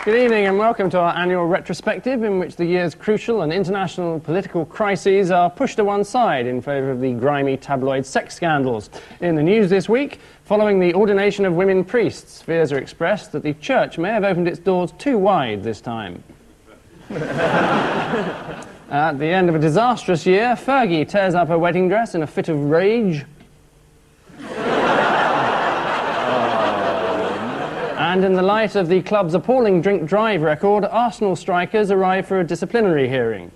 Good evening and welcome to our annual retrospective in which the year's crucial and international political crises are pushed to one side in favour of the grimy tabloid sex scandals. In the news this week, following the ordination of women priests, fears are expressed that the church may have opened its doors too wide this time. At the end of a disastrous year, Fergie tears up her wedding dress in a fit of rage. And in the light of the club's appalling drink-drive record, Arsenal strikers arrive for a disciplinary hearing.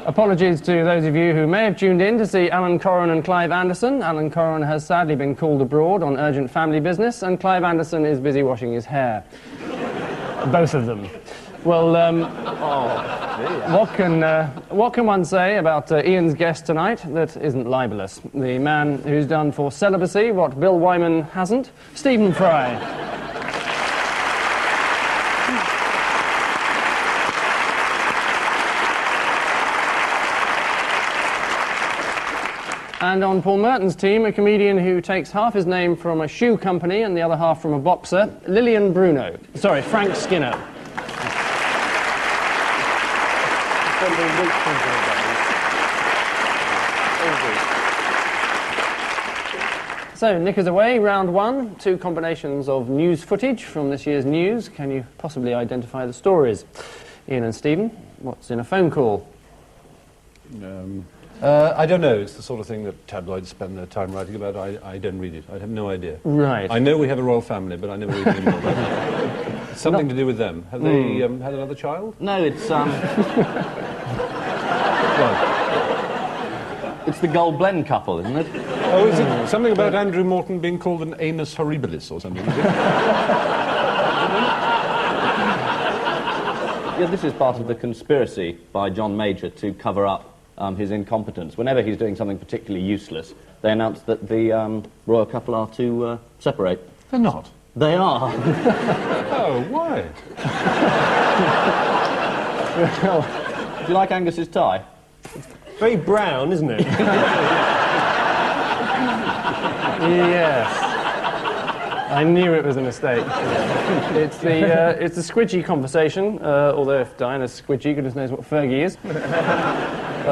Apologies to those of you who may have tuned in to see Alan Corran and Clive Anderson. Alan Corran has sadly been called abroad on urgent family business, and Clive Anderson is busy washing his hair. Both of them. Well, what can one say about Ian's guest tonight that isn't libellous? The man who's done for celibacy what Bill Wyman hasn't, Stephen Fry. And on Paul Merton's team, a comedian who takes half his name from a shoe company and the other half from a boxer, Frank Skinner. So, knickers away, round one. Two combinations of news footage from this year's news. Can you possibly identify the stories? Ian and Stephen, what's in a phone call? I don't know. It's the sort of thing that tabloids spend their time writing about. I don't read it. I have no idea. Right. I know we have a royal family, but I never read any more about it. It's something to do with them. Have they had another child? No, it's What? it's the Gold Blend couple, isn't it? Oh, is it something about Andrew Morton being called an anus horribilis or something? Is it? Yeah, this is part of the conspiracy by John Major to cover up his incompetence. Whenever he's doing something particularly useless, they announce that the royal couple are to separate. They're not. They are. Oh, why? Do you like Angus's tie? Very brown, isn't it? Yes. I knew it was a mistake. It's the squidgy conversation, although if Diana's squidgy, goodness knows what Fergie is.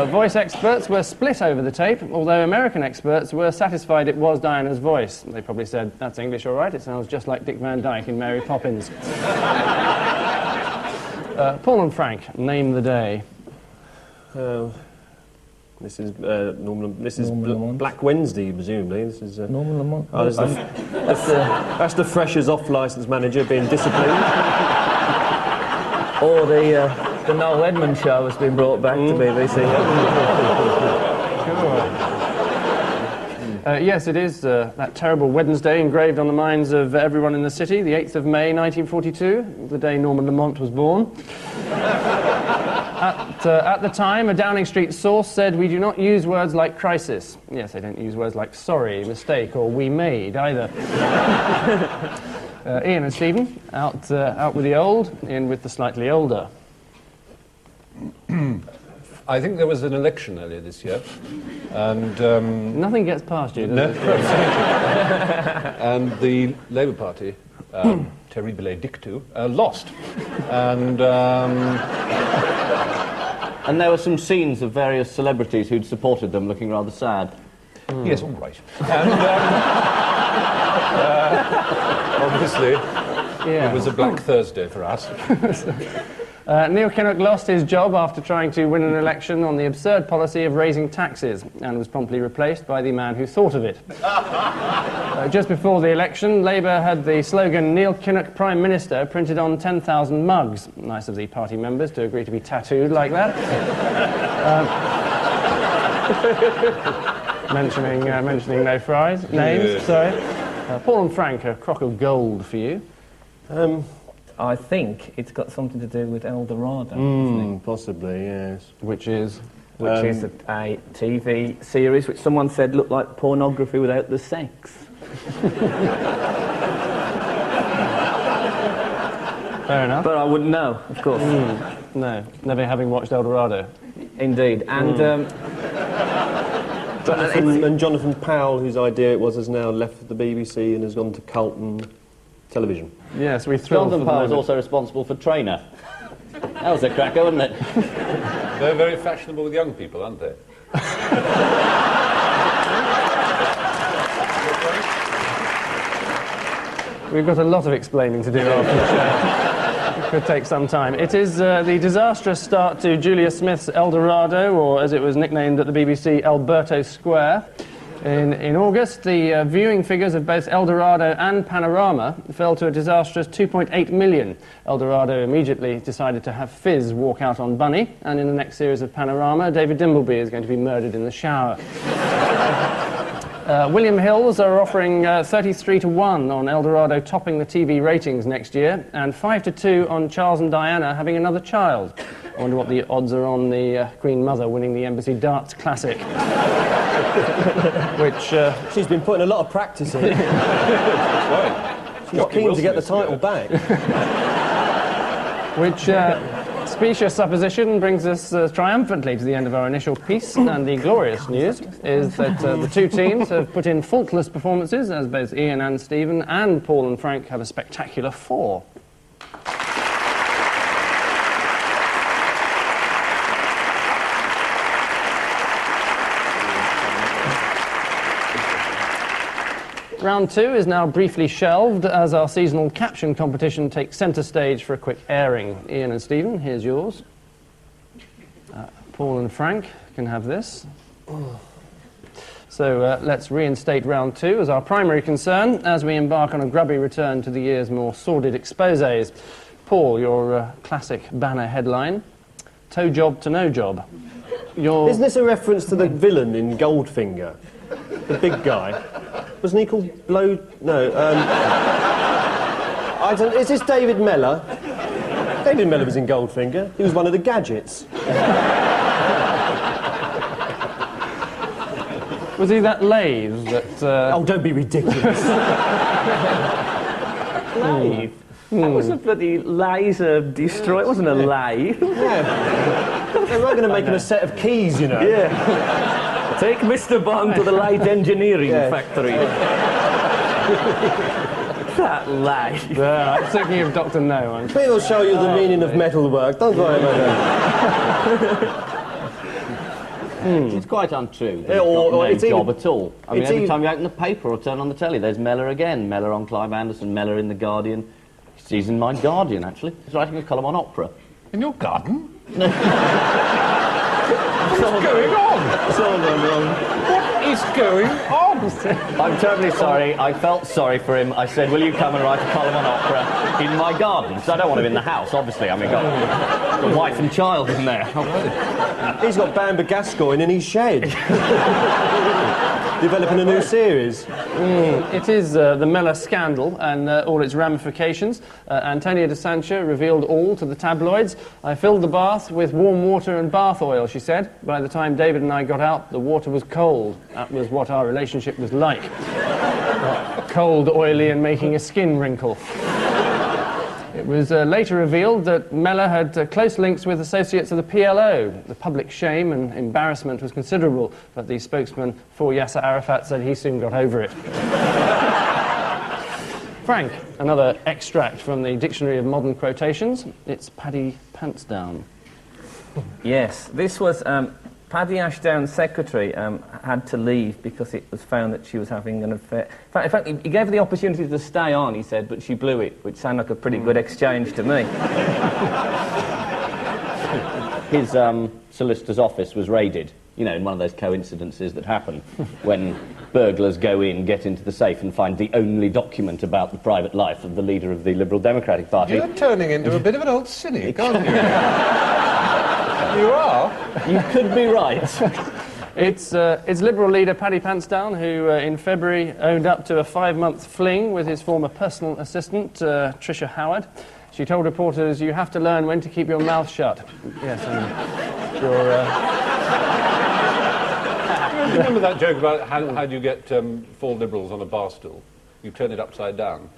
Voice experts were split over the tape, although American experts were satisfied it was Diana's voice. They probably said, that's English all right, it sounds just like Dick Van Dyke in Mary Poppins. Paul and Frank, name the day. This is Black Wednesday, presumably. This is Norman Lamont. Oh, that's the Freshers off licence manager being disciplined. Or the Noel Edmonds show has been brought back to BBC. Yes, it is that terrible Wednesday engraved on the minds of everyone in the city, the 8th of May 1942, the day Norman Lamont was born. At the time, a Downing Street source said, "We do not use words like crisis." Yes, they don't use words like sorry, mistake, or we made, either. Ian and Stephen, out with the old, in with the slightly older. I think there was an election earlier this year, and... Nothing gets past you, does no. it? And the Labour Party, terribile dictu, lost. And there were some scenes of various celebrities who'd supported them looking rather sad. Yes, all right. And, obviously, it was a Black Thursday for us. Neil Kinnock lost his job after trying to win an election on the absurd policy of raising taxes and was promptly replaced by the man who thought of it. Just before the election, Labour had the slogan "Neil Kinnock Prime Minister" printed on 10,000 mugs. Nice of the party members to agree to be tattooed like that. Mentioning no names, sorry. Paul and Frank, a crock of gold for you. I think it's got something to do with El Dorado, isn't it? Possibly, yes. Which is a TV series which someone said looked like pornography without the sex. fair enough. But I wouldn't know, of course. No, never having watched El Dorado. Indeed. And Jonathan Powell, whose idea it was, has now left the BBC and has gone to Carlton Television. Yes, we thrilled Jonathan for the Powell is moment. also responsible for Trainer. That was a cracker, wasn't it? They're very fashionable with young people, aren't they? We've got a lot of explaining to do after the show. It could take some time. It is the disastrous start to Julia Smith's El Dorado, or as it was nicknamed at the BBC, Alberto Square. In August, the viewing figures of both El Dorado and Panorama fell to a disastrous 2.8 million. El Dorado immediately decided to have Fizz walk out on Bunny, and in the next series of Panorama, David Dimbleby is going to be murdered in the shower. William Hills are offering 33-1 on El Dorado topping the TV ratings next year, and 5-2 on Charles and Diana having another child. I wonder what the odds are on the Queen Mother winning the Embassy Darts Classic. Which... She's been putting a lot of practice in. That's right. She's keen to get the title back. Which specious supposition brings us triumphantly to the end of our initial piece, and the glorious news is that the two teams have put in faultless performances, as both Ian and Stephen and Paul and Frank have a spectacular 4. Round 2 is now briefly shelved as our seasonal caption competition takes centre stage for a quick airing. Ian and Stephen, here's yours. Paul and Frank can have this. So let's reinstate round 2 as our primary concern as we embark on a grubby return to the year's more sordid exposés. Paul, your classic banner headline, toe job to no job. Isn't this a reference to the villain in Goldfinger? The big guy? Wasn't he called Blow... No, I don't... Is this David Mellor? David Mellor was in Goldfinger. He was one of the gadgets. Was he that lathe that... Oh, don't be ridiculous. Lathe? That was a bloody laser destroyer. It wasn't a lathe. Yeah. They were going to make him a set of keys, you know. Yeah. Take Mr. Bond to the light engineering factory. That lathe. I'm thinking of Dr. No. We'll show you the meaning of metalwork. Don't worry about that. It's quite untrue. Yeah, There's or no it's job even- at all. I mean, it's every even- time you open the paper or turn on the telly, there's Mellor again. Mellor on Clive Anderson, Mellor in The Guardian. He's in my Guardian, actually. He's writing a column on opera. In your garden? No. What's going on? What is going on? I'm terribly sorry. I felt sorry for him. I said, will you come and write a column on opera in my garden? Because I don't want him in the house, obviously. I mean, got a wife and child in there. He's got Bamber Gascoigne in his shed. Developing a new series. It is the Mellor scandal and all its ramifications. Antonia de Sancha revealed all to the tabloids. I filled the bath with warm water and bath oil, she said. By the time David and I got out, the water was cold. That was what our relationship was like. Cold, oily, and making a skin wrinkle. It was later revealed that Mellor had close links with associates of the PLO. The public shame and embarrassment was considerable, but the spokesman for Yasser Arafat said he soon got over it. Frank, another extract from the Dictionary of Modern Quotations. It's Paddy Pantsdown. Yes, this was Paddy Ashdown's secretary had to leave because it was found that she was having an affair. In fact, he gave her the opportunity to stay on, he said, but she blew it, which sounded like a pretty good exchange to me. His solicitor's office was raided, you know, in one of those coincidences that happen when burglars go in, get into the safe and find the only document about the private life of the leader of the Liberal Democratic Party. You're turning into a bit of an old cynic, aren't you? You are. You could be right. It's Liberal leader Paddy Pantsdown, who in February owned up to a 5-month fling with his former personal assistant, Tricia Howard. She told reporters, "You have to learn when to keep your mouth shut." Yes, and Do you remember that joke about how do you get 4 Liberals on a bar stool? You turn it upside down.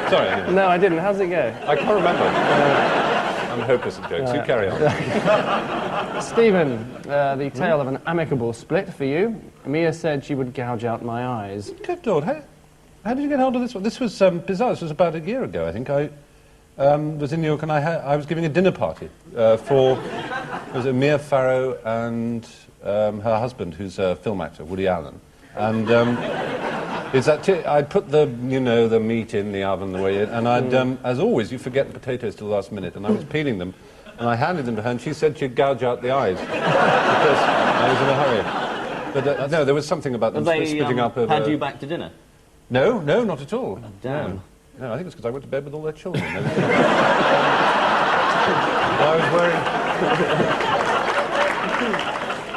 Sorry, anyway. No, I didn't. How's it go? I can't remember. I'm hopeless at jokes. You carry on. Stephen, the tale of an amicable split for you. Mia said she would gouge out my eyes. Good Lord, how did you get hold of this one? This was bizarre. This was about a year ago, I think. I was in New York and I was giving a dinner party for Mia Farrow and her husband, who's a film actor, Woody Allen. And I'd put the meat in the oven the way it, and I'd, as always, you forget the potatoes till the last minute, and I was peeling them, and I handed them to her, and she said she'd gouge out the eyes because I was in a hurry. But no, there was something about them splitting up. Had you back to dinner? No, not at all. Oh, damn. No, I think it's because I went to bed with all their children. I was wearing...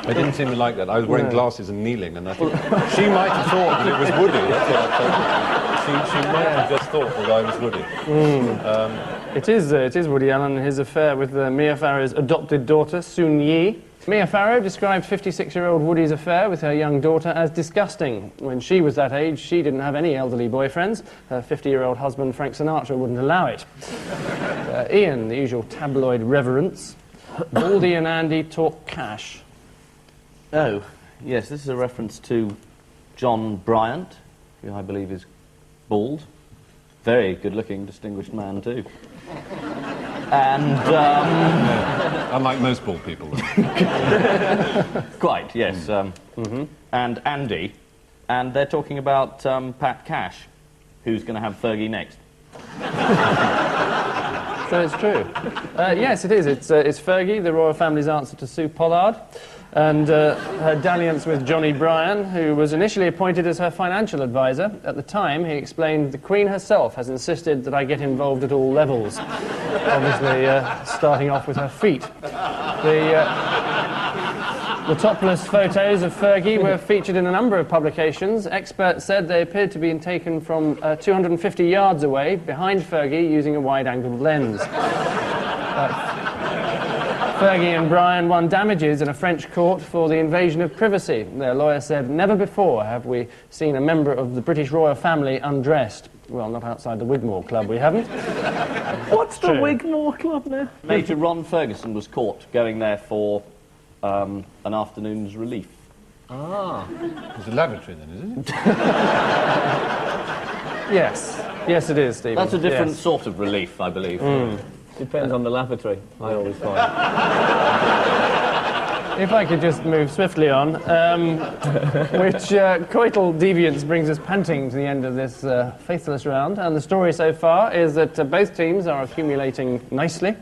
They didn't seem to like that. I was wearing glasses and kneeling, and I think she might have thought that it was Woody. That's what I told her. She might have just thought that I was Woody. It is Woody Allen and his affair with Mia Farrow's adopted daughter, Soon Yi. Mia Farrow described 56-year-old Woody's affair with her young daughter as disgusting. When she was that age, she didn't have any elderly boyfriends. Her 50-year-old husband, Frank Sinatra, wouldn't allow it. Ian, the usual tabloid reverence. Baldy and Andy talk cash. Oh, yes, this is a reference to John Bryant, who I believe is bald. Very good-looking, distinguished man, too. And, unlike most bald people. Quite, yes. And Andy, and they're talking about Pat Cash, who's going to have Fergie next. So it's true. Yes, it is. It's Fergie, the royal family's answer to Sue Pollard, and her dalliance with Johnny Bryan, who was initially appointed as her financial advisor. At the time, he explained, the Queen herself has insisted that I get involved at all levels. Obviously, starting off with her feet. The topless photos of Fergie were featured in a number of publications. Experts said they appeared to be taken from 250 yards away, behind Fergie, using a wide-angled lens. Fergie and Bryan won damages in a French court for the invasion of privacy. Their lawyer said, never before have we seen a member of the British royal family undressed. Well, not outside the Wigmore Club, we haven't. What's the Wigmore Club now? Major Ron Ferguson was caught going there for an afternoon's relief. Ah. It's a lavatory, then, isn't it? Yes. Yes, it is, Stephen. That's a different Yes. sort of relief, I believe. Depends on the lavatory, I always find. If I could just move swiftly on, which coital deviance brings us panting to the end of this faithless round. And the story so far is that both teams are accumulating nicely,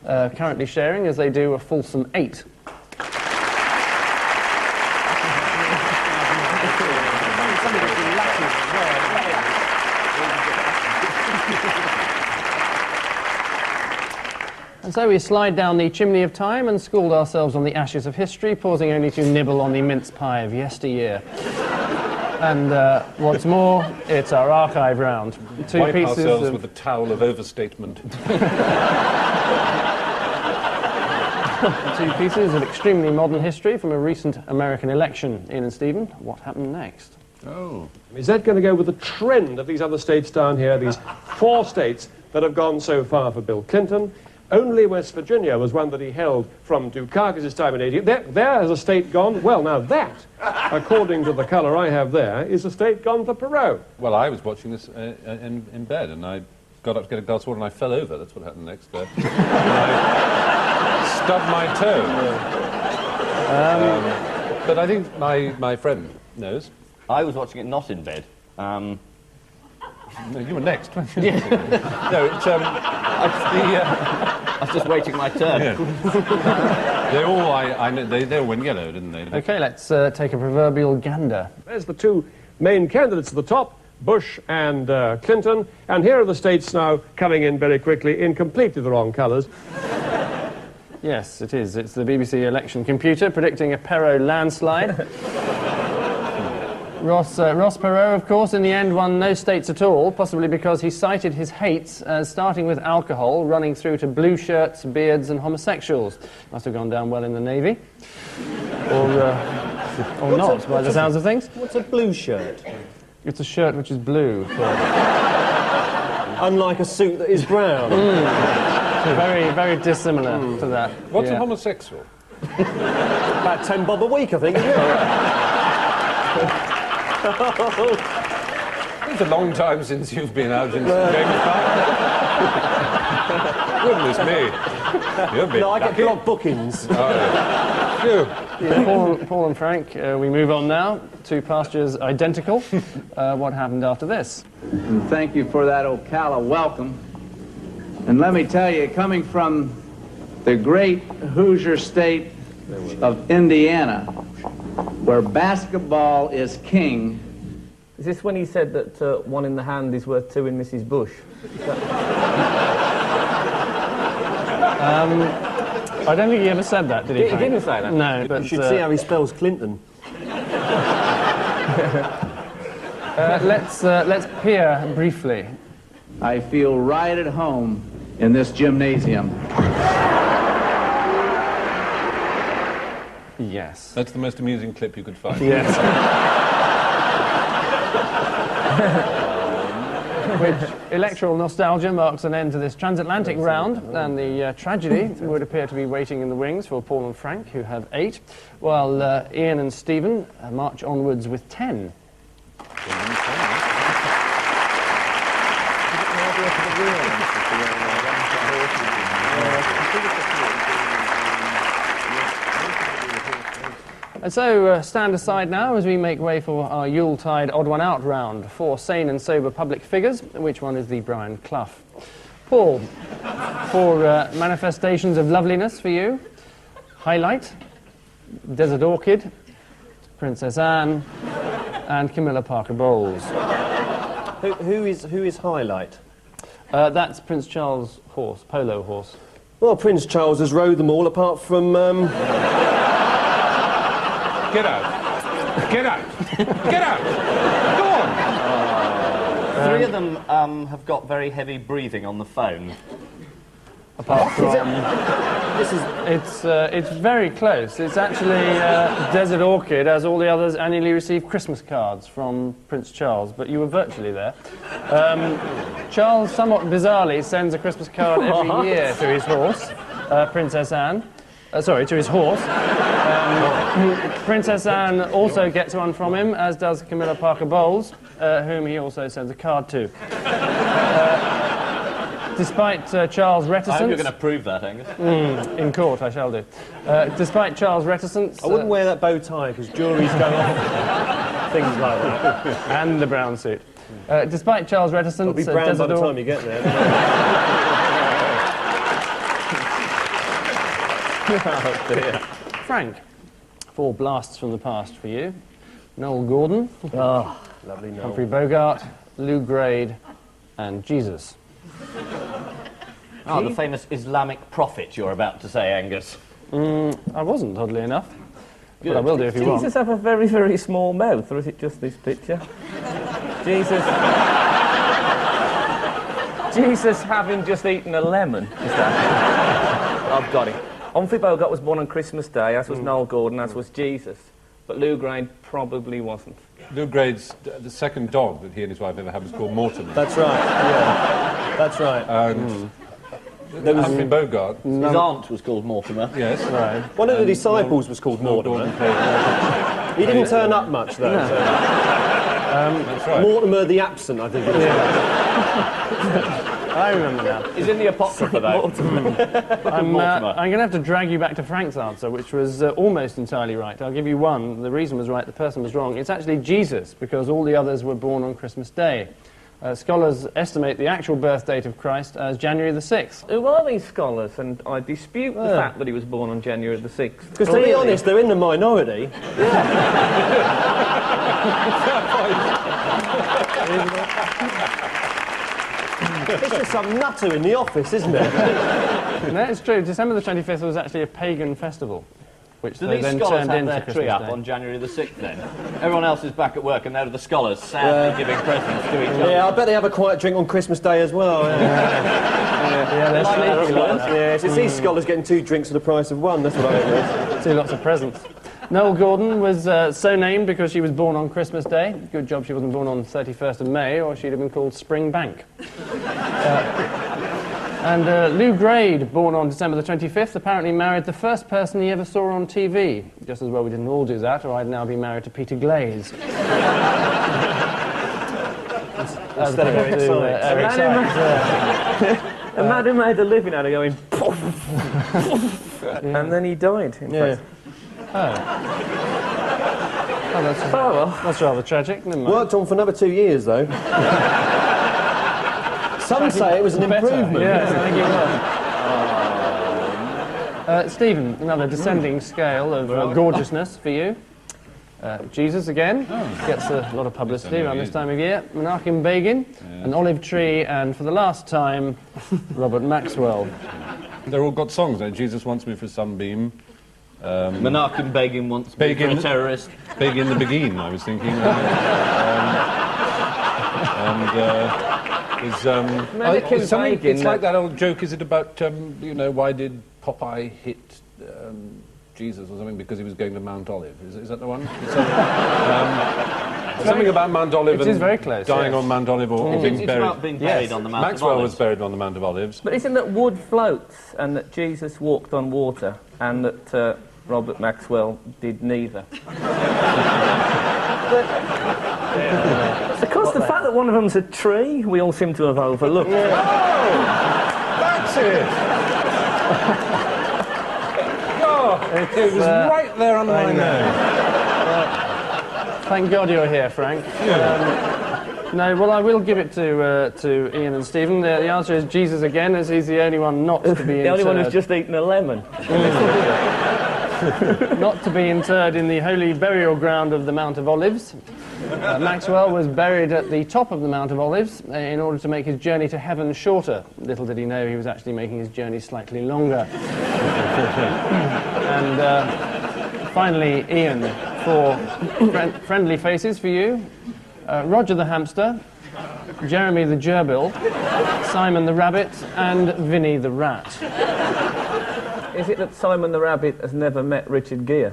currently sharing as they do a fulsome 8. And so we slide down the chimney of time and scald ourselves on the ashes of history, pausing only to nibble on the mince pie of yesteryear. And what's more, it's our archive round. Wipe ourselves with the towel of overstatement. 2 pieces of extremely modern history from a recent American election. Ian and Stephen, what happened next? Oh. Is that going to go with the trend of these other states down here, these 4 states that have gone so far for Bill Clinton? Only West Virginia was one that he held from Dukakis' time in 80. There has a state gone. Well, now that, according to the colour I have there, is a state gone for Perot. Well, I was watching this in bed, and I got up to get a glass of water, and I fell over. That's what happened next. And I stubbed my toe. But I think my friend knows. I was watching it not in bed. No, you were next, weren't you? Yeah. No, it's I was just waiting my turn. Yeah. They all, I know, they all went yellow, didn't they? OK, let's take a proverbial gander. There's the 2 main candidates at the top, Bush and Clinton. And here are the states now coming in very quickly in completely the wrong colours. Yes, it is. It's the BBC election computer predicting a Perot landslide. Ross Perot, of course, in the end won no states at all, possibly because he cited his hates as starting with alcohol, running through to blue shirts, beards and homosexuals. Must have gone down well in the Navy. Or not, by the sounds of things. What's a blue shirt? It's a shirt which is blue. Unlike a suit that is brown. Very, very dissimilar to that. What's Yeah. a homosexual? About 10 bob a week, I think, isn't it? It's a long time since you've been out in James Park. Goodness me. You're a bit No, I get lucky. block bookings. Phew. Paul and Frank, we move on now to pastures identical. What happened after this? And thank you for that Ocala welcome. And let me tell you, coming from the great Hoosier state of Indiana, where basketball is king. Is this when he said that one in the hand is worth two in Mrs. Bush? I don't think he ever said that, did he? He Frank? didn't say that. No, but You should see how he spells Clinton. let's peer briefly. I feel right at home in this gymnasium. Yes. That's the most amusing clip you could find. Yes. Which electoral nostalgia marks an end to this transatlantic round, and the tragedy would appear to be waiting in the wings for Paul and Frank, who have 8, while Ian and Stephen march onwards with 10. And so, stand aside now as we make way for our Yuletide Odd One Out round. 4 sane and sober public figures. Which one is the Brian Clough? Paul, 4 manifestations of loveliness for you. Highlight, Desert Orchid, Princess Anne, and Camilla Parker Bowles. Who is Highlight? That's Prince Charles' horse, polo horse. Well, Prince Charles has rode them all apart from... Get out. Get out. Get out. Go on. 3 of them have got very heavy breathing on the phone. Apart from... It's very close. It's actually Desert Orchid, as all the others annually receive Christmas cards from Prince Charles, but you were virtually there. Charles, somewhat bizarrely, sends a Christmas card every year to his horse, Princess Anne. To his horse. Princess Anne also gets one from him, as does Camilla Parker Bowles, whom he also sends a card to. Despite Charles' reticence... I hope you're going to prove that, Angus. In court, I shall do. Despite Charles' reticence... I wouldn't wear that bow tie, because juries go off. Things like that. And the brown suit. Despite Charles' reticence... It'll be brown by the time you get there. Oh dear. Frank, 4 blasts from the past for you. Noel Gordon, Lovely Noel. Humphrey Bogart, Lou Grade, and Jesus. The famous Islamic prophet you're about to say, Angus. I wasn't, oddly enough. Good. But I will do if you want. Jesus have a very, very small mouth, or is it just this picture? Jesus having just eaten a lemon, is that? I've got it. Humphrey Bogart was born on Christmas Day, as was Noel Gordon, as was Jesus. But Lou Grade probably wasn't. Lou Grade's the second dog that he and his wife ever had was called Mortimer. That's right, yeah. That's right. And Humphrey Bogart. His aunt was called Mortimer. Yes. Right. One of the disciples was called Noel Mortimer. Gordon played- He didn't turn up much, though. So. That's right. Mortimer the Absent, I think it was. I remember now. He's in the Apocrypha, though. I'm Mortimer. going to have to drag you back to Frank's answer, which was almost entirely right. I'll give you one. The reason was right, the person was wrong. It's actually Jesus, because all the others were born on Christmas Day. Scholars estimate the actual birth date of Christ as January the 6th. Who are these scholars? And I dispute the fact that he was born on January the 6th. Because to be honest, they're in the minority. It's just some nutter in the office, isn't it? No, it's true. December the 25th was actually a pagan festival, which Do they these then scholars turned have into their Christmas tree up Day. on January the 6th, then? Everyone else is back at work, and there are the scholars sadly giving presents to each other. Yeah, I bet they have a quiet drink on Christmas Day as well. Yeah, they're sneaky scholars. Yes, it's these scholars getting 2 drinks for the price of 1, that's what I think. 2 lots of presents. Noel Gordon was so named because she was born on Christmas Day. Good job she wasn't born on 31st of May, or she'd have been called Spring Bank. And Lou Grade, born on December the 25th, apparently married the first person he ever saw on TV. Just as well we didn't all do that, or I'd now be married to Peter Glaze. Instead of Eric Sykes. A man who made a living out of going and then he died. In fact. Oh, that's rather tragic. Never mind. Worked on for another 2 years, though. Some say it was an improvement. Yes, I think it was. Stephen, another descending scale of gorgeousness for you. Jesus again, gets a lot of publicity around this time of year. Menachem Begin, an olive tree, and for the last time, Robert Maxwell. They've all got songs, like Jesus Wants Me for a Sunbeam. Menachem Begin wants me for a terrorist. Begin the Begin, I was thinking. It's like that old joke, is it about, why did Popeye hit Jesus or something because he was going to Mount Olive? Is that the one? Something about Mount Olive and very close, dying on Mount Olive or being it's buried. about being buried on the Mount Maxwell of Olives. was buried on the Mount of Olives. But isn't that wood floats and that Jesus walked on water and that Robert Maxwell did neither? Of course, the fact that one of them's a tree, we all seem to have overlooked. Oh! That's it! It was right there on my nose. Thank God you're here, Frank. No, well, I will give it to Ian and Stephen. The answer is Jesus again, as he's the only one not to be interred. The only one who's just eaten a lemon. Not to be interred in the holy burial ground of the Mount of Olives. Maxwell was buried at the top of the Mount of Olives in order to make his journey to heaven shorter. Little did he know he was actually making his journey slightly longer. And finally, Ian, for friendly faces for you. Roger the hamster, Jeremy the gerbil, Simon the rabbit, and Vinny the rat. Is it that Simon the rabbit has never met Richard Gere?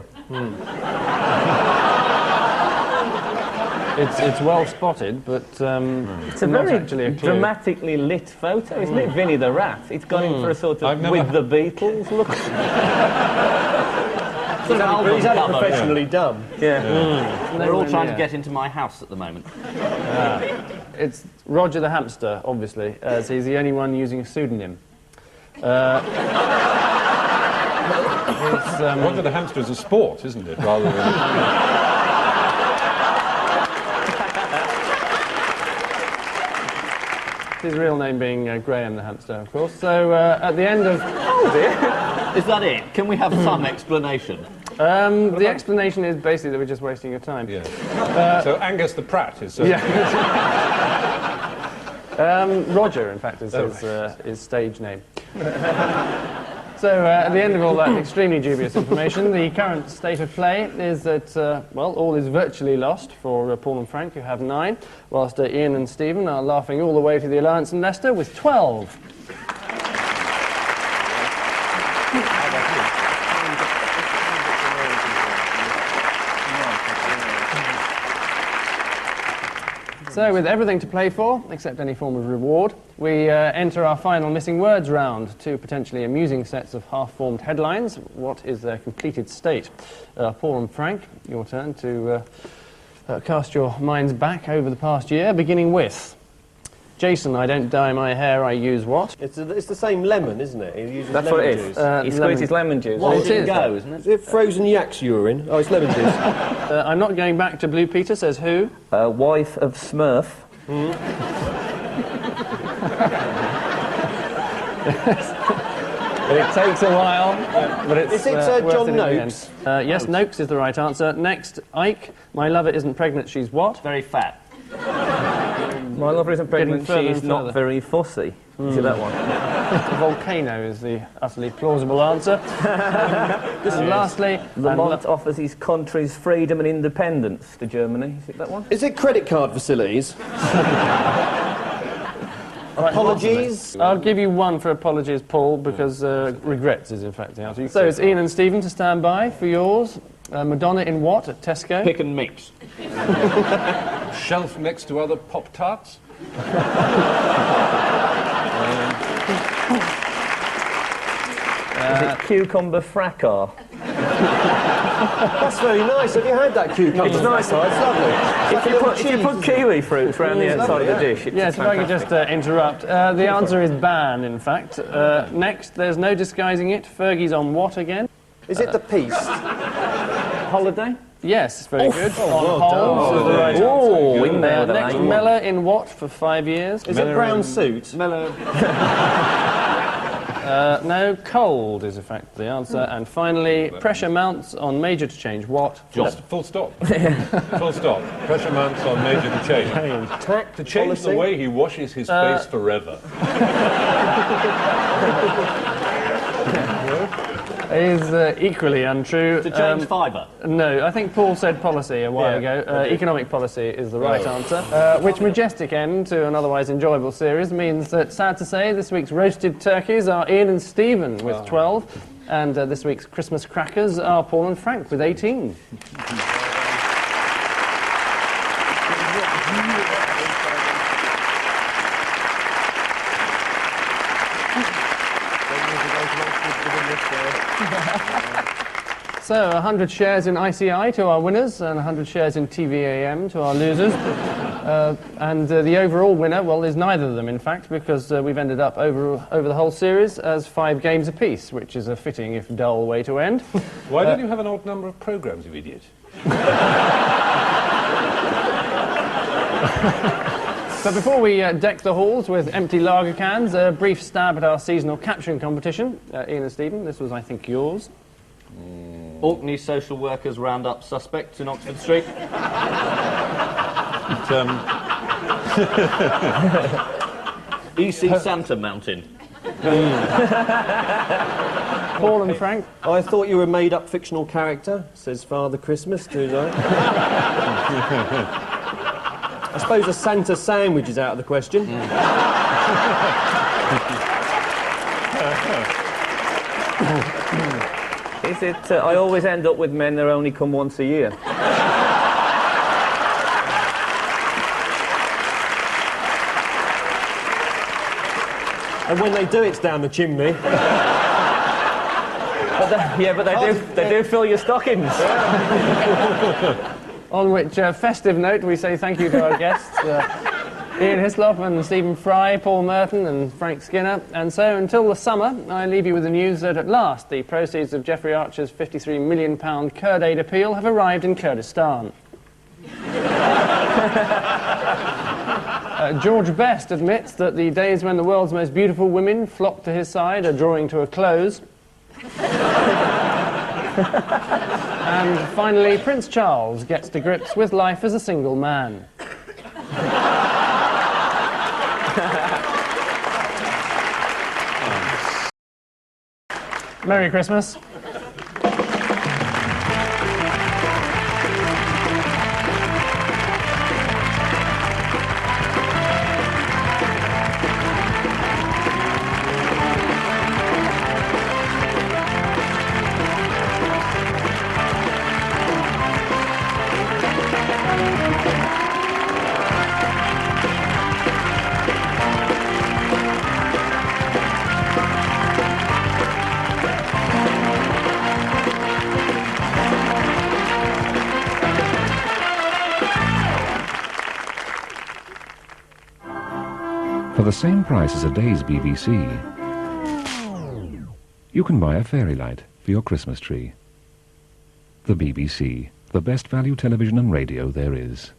It's well spotted, but it's a not very actually a clue. dramatically lit photo, isn't it? Vinny the rat. It's gone in for a sort of with the Beatles look. He's had it professionally done. Yeah. They're all trying to get into my house at the moment. It's Roger the hamster, obviously, as he's the only one using a pseudonym. Roger the hamster is a sport, isn't it? Rather than... His real name being Graham the hamster, of course. So at the end of... Oh dear. Is that it? Can we have some explanation? The explanation is basically that we're just wasting your time. Yeah. So Angus the Pratt is... Roger, in fact, is his stage name. So, at the end of all that extremely dubious information, the current state of play is that, all is virtually lost for Paul and Frank, who have 9, whilst Ian and Stephen are laughing all the way to the Alliance and Leicester with 12. So, with everything to play for, except any form of reward, we enter our final missing words round, 2 potentially amusing sets of half-formed headlines. What is their completed state? Paul and Frank, your turn to cast your minds back over the past year, beginning with Jason, I don't dye my hair, I use what? It's the same lemon, isn't it? He uses That's lemon what it juice. is. He squeezes lemon juice. Well, it is, go, isn't Is it frozen yak's urine? Oh, it's lemon juice. I'm not going back to Blue Peter, says who? Wife of Smurf. It takes a while, but it's Is it worth John it in the Noakes? end. Yes, Noakes is the right answer. Next, Ike, my lover isn't pregnant, she's what? Very fat. My lover isn't pregnant, further she's and not further. very fussy. Is it that one? Volcano is the utterly plausible answer. And lastly, Lamont offers his country's freedom and independence to Germany. Is it that one? Is it credit card facilities? Apologies? I'll give you 1 for apologies, Paul, because regrets is in fact the answer. So it's Ian and Stephen to stand by for yours. Madonna in what at Tesco? Pick and mix. Shelf next to other Pop-Tarts. cucumber fracas. That's very nice. Have you had that cucumber? It's nice, though. It's lovely. If you put kiwi fruits around the outside of the dish, it's Yes, if I could fantastic. just interrupt. The answer is ban, in fact. Next, there's no disguising it. Fergie's on what again? Is it the piece? Holiday? Yes, very good. On well Holmes is the right answer. Oh, we nailed it. Next, Mellor in what for 5 years? Is it brown suit? No, cold is in fact the answer. And finally, pressure mounts on Major to change what? Full stop. Full stop. Pressure mounts on Major to change. Tact, To change policy? the way he washes his face forever. Is equally untrue. To change fibre. No, I think Paul said policy a while ago. Economic policy is the right answer. Which majestic end to an otherwise enjoyable series means that, sad to say, this week's roasted turkeys are Ian and Stephen with 12, and this week's Christmas crackers are Paul and Frank with 18. So, 100 shares in ICI to our winners and 100 shares in TVAM to our losers. And the overall winner, well, is neither of them, in fact, because we've ended up over the whole series as 5 games apiece, which is a fitting, if dull, way to end. Why don't you have an odd number of programmes, you idiot? So before we deck the halls with empty lager cans, a brief stab at our seasonal capturing competition. Ian and Stephen, this was, I think, yours. Orkney social workers round up suspects in Oxford Street. EC Santa Mountain. Paul and Frank. I thought you were a made-up fictional character, says Father Christmas tonight. I suppose a Santa sandwich is out of the question. Is it, I always end up with men that only come once a year. And when they do, it's down the chimney. But they do fill your stockings. On which festive note, we say thank you to our guests, Ian Hislop and Stephen Fry, Paul Merton and Frank Skinner. And so, until the summer, I leave you with the news that at last the proceeds of Geoffrey Archer's £53 million Kurd aid appeal have arrived in Kurdistan. George Best admits that the days when the world's most beautiful women flock to his side are drawing to a close. And finally, Prince Charles gets to grips with life as a single man. Merry Christmas. For the same price as a day's BBC, you can buy a fairy light for your Christmas tree. The BBC, the best value television and radio there is.